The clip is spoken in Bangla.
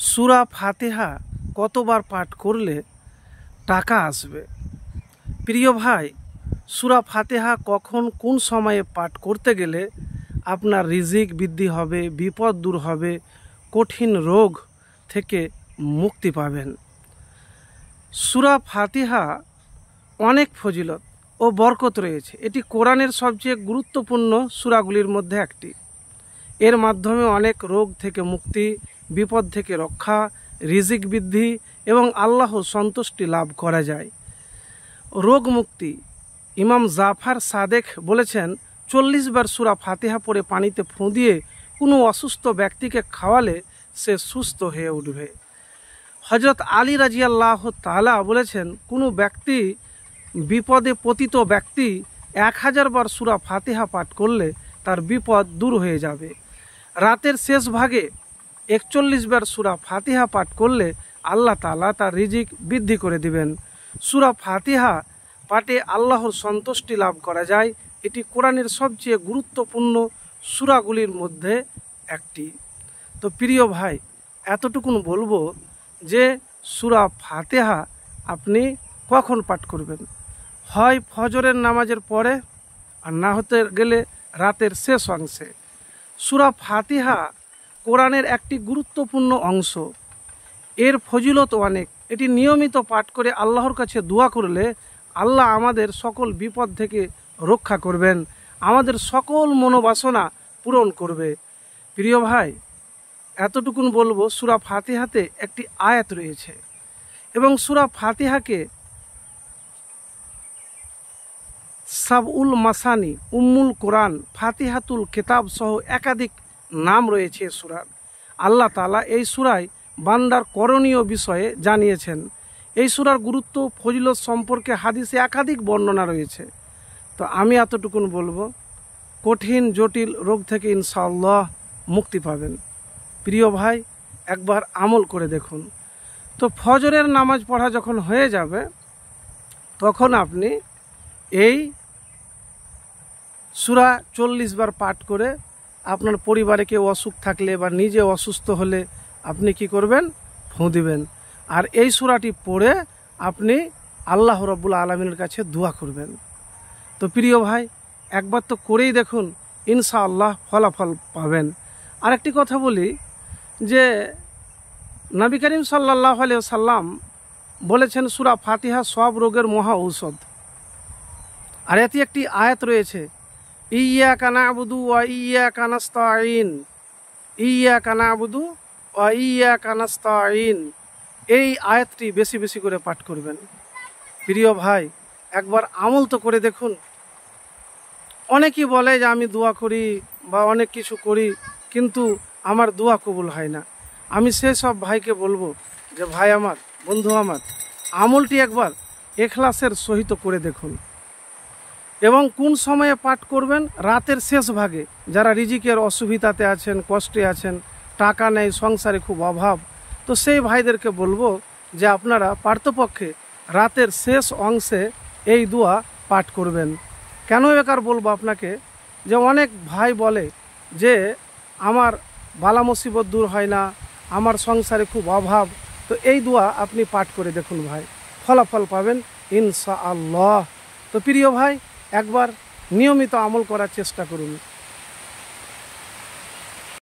সূরা ফাতিহা কতবার পাঠ করলে টাকা আসবে? প্রিয় ভাই, সূরা ফাতিহা কখন কোন সময়ে পাঠ করতে গেলে আপনার রিজিক বৃদ্ধি হবে, বিপদ দূর হবে, কঠিন রোগ থেকে মুক্তি পাবেন। সূরা ফাতিহা অনেক ফজিলত ও বরকত রয়েছে। এটি কোরআনের সবচেয়ে গুরুত্বপূর্ণ সূরাগুলির মধ্যে একটি। এর মাধ্যমে অনেক রোগ থেকে মুক্তি, বিপদ থেকে রক্ষা, রিজিক বৃদ্ধি এবং আল্লাহর সন্তুষ্টি লাভ করা যায়। রোগ মুক্তি। ইমাম জাফর সাদেক বলেছেন, 40 বার সূরা ফাতিহা পড়ে পানিতে ফুঁ দিয়ে কোনো অসুস্থ ব্যক্তিকে খাওয়ালে সে সুস্থ হয়ে উঠবে। হযরত আলী রাদিয়াল্লাহু তাআলা বলেছেন, কোনো ব্যক্তি বিপদে পতিত ব্যক্তি 1000 বার সূরা ফাতিহা পাঠ করলে তার বিপদ দূর হয়ে যাবে। রাতের শেষ ভাগে 41 বার সূরা ফাতিহা পাঠ করলে আল্লাহ তাআলা তার রিজিক বৃদ্ধি করে দিবেন। সূরা ফাতিহা পাঠে আল্লাহর সন্তুষ্টি লাভ করা যায়। এটি কোরআনের সবচেয়ে গুরুত্বপূর্ণ সূরাগুলির মধ্যে একটি। তো প্রিয় ভাই, এতটুকুন বলবো যে সূরা ফাতিহা আপনি কখন পাঠ করবেন? হয় ফজরের নামাজের পরে, আর না হতে গেলে রাতের শেষ অংশে। সূরা ফাতিহা কোরআনের একটি গুরুত্বপূর্ণ অংশ। এর ফজিলত অনেক। এটি নিয়মিত পাঠ করে আল্লাহর কাছে দোয়া করলে আল্লাহ আমাদের সকল বিপদ থেকে রক্ষা করবেন, আমাদের সকল মনোবাসনা পূরণ করবে। প্রিয় ভাই, এতটুকুন বলবো, সূরা ফাতিহাতে একটি আয়াত রয়েছে এবং সূরা ফাতিহাকে সাবউল মাসানি, উম্মুল কোরআন, ফাতিহাতুল কিতাব সহ একাধিক নাম রয়েছে সূরার। আল্লাহ তাআলা এই সূরায় বান্দার করণীয় বিষয়ে জানিয়েছেন। এই সূরার গুরুত্ব ফজিলত সম্পর্কে হাদিসে একাধিক বর্ণনা রয়েছে। তো আমি এতটুকুন বলবো, কঠিন জটিল রোগ থেকে ইনশাআল্লাহ মুক্তি পাবেন। প্রিয় ভাই, একবার আমল করে দেখুন। তো ফজরের নামাজ পড়া যখন হয়ে যাবে, তখন আপনি এই সূরা 40 বার পাঠ করে আপনার পরিবারে কেউ অসুখ থাকলে বা নিজে অসুস্থ হলে আপনি কি করবেন? ফুঁ দিবেন। আর এই সূরাটি পড়ে আপনি আল্লাহ রাব্বুল আলামিনের কাছে দোয়া করবেন। তো প্রিয় ভাই, একবার তো করেই দেখুন, ইনশাআল্লাহ ফলাফল পাবেন। আরেকটি কথা বলি যে নবী করিম সাল্লাল্লাহু আলাইহি ওয়াসাল্লাম বলেছেন, সূরা ফাতিহা সব রোগের মহা ঔষধ। আর এতে একটি আয়াত রয়েছে, ইয়্যাকা না'বুদু ওয়া ইয়্যাকা নাস্তাঈন, ইয়্যাকা না'বুদু ওয়া ইয়্যাকা নাস্তাঈন। এই আয়াতটি বেশি বেশি করে পাঠ করবেন। প্রিয় ভাই, একবার আমল তো করে দেখুন। অনেকেই বলে যে আমি দোয়া করি বা অনেক কিছু করি, কিন্তু আমার দোয়া কবুল হয় না। আমি সেই সব ভাইকে বলবো যে ভাই আমার, বন্ধু আমার, আমলটি একবার ইখলাসের সহিত করে দেখুন। এবং কোন সময়ে পাঠ করবেন? রাতের শেষ ভাগে। যারা রিজিকের অসুবিধাতে আছেন, কষ্টে আছেন, টাকা নেই, সংসারে খুব অভাব, তো সেই ভাইদেরকে বলবো যে আপনারা পারতপক্ষে রাতের শেষ অংশে এই দোয়া পাঠ করবেন। কেন বেকার বলবো আপনাকে, যে অনেক ভাই বলে যে আমার বালা মুসিবত দূর হয় না, আমার সংসারে খুব অভাব। তো এই দোয়া আপনি পাঠ করে দেখুন ভাই, ফলাফল পাবেন ইনশাআল্লাহ। তো প্রিয় ভাই, একবার নিয়মিত আমল করার চেষ্টা করুন।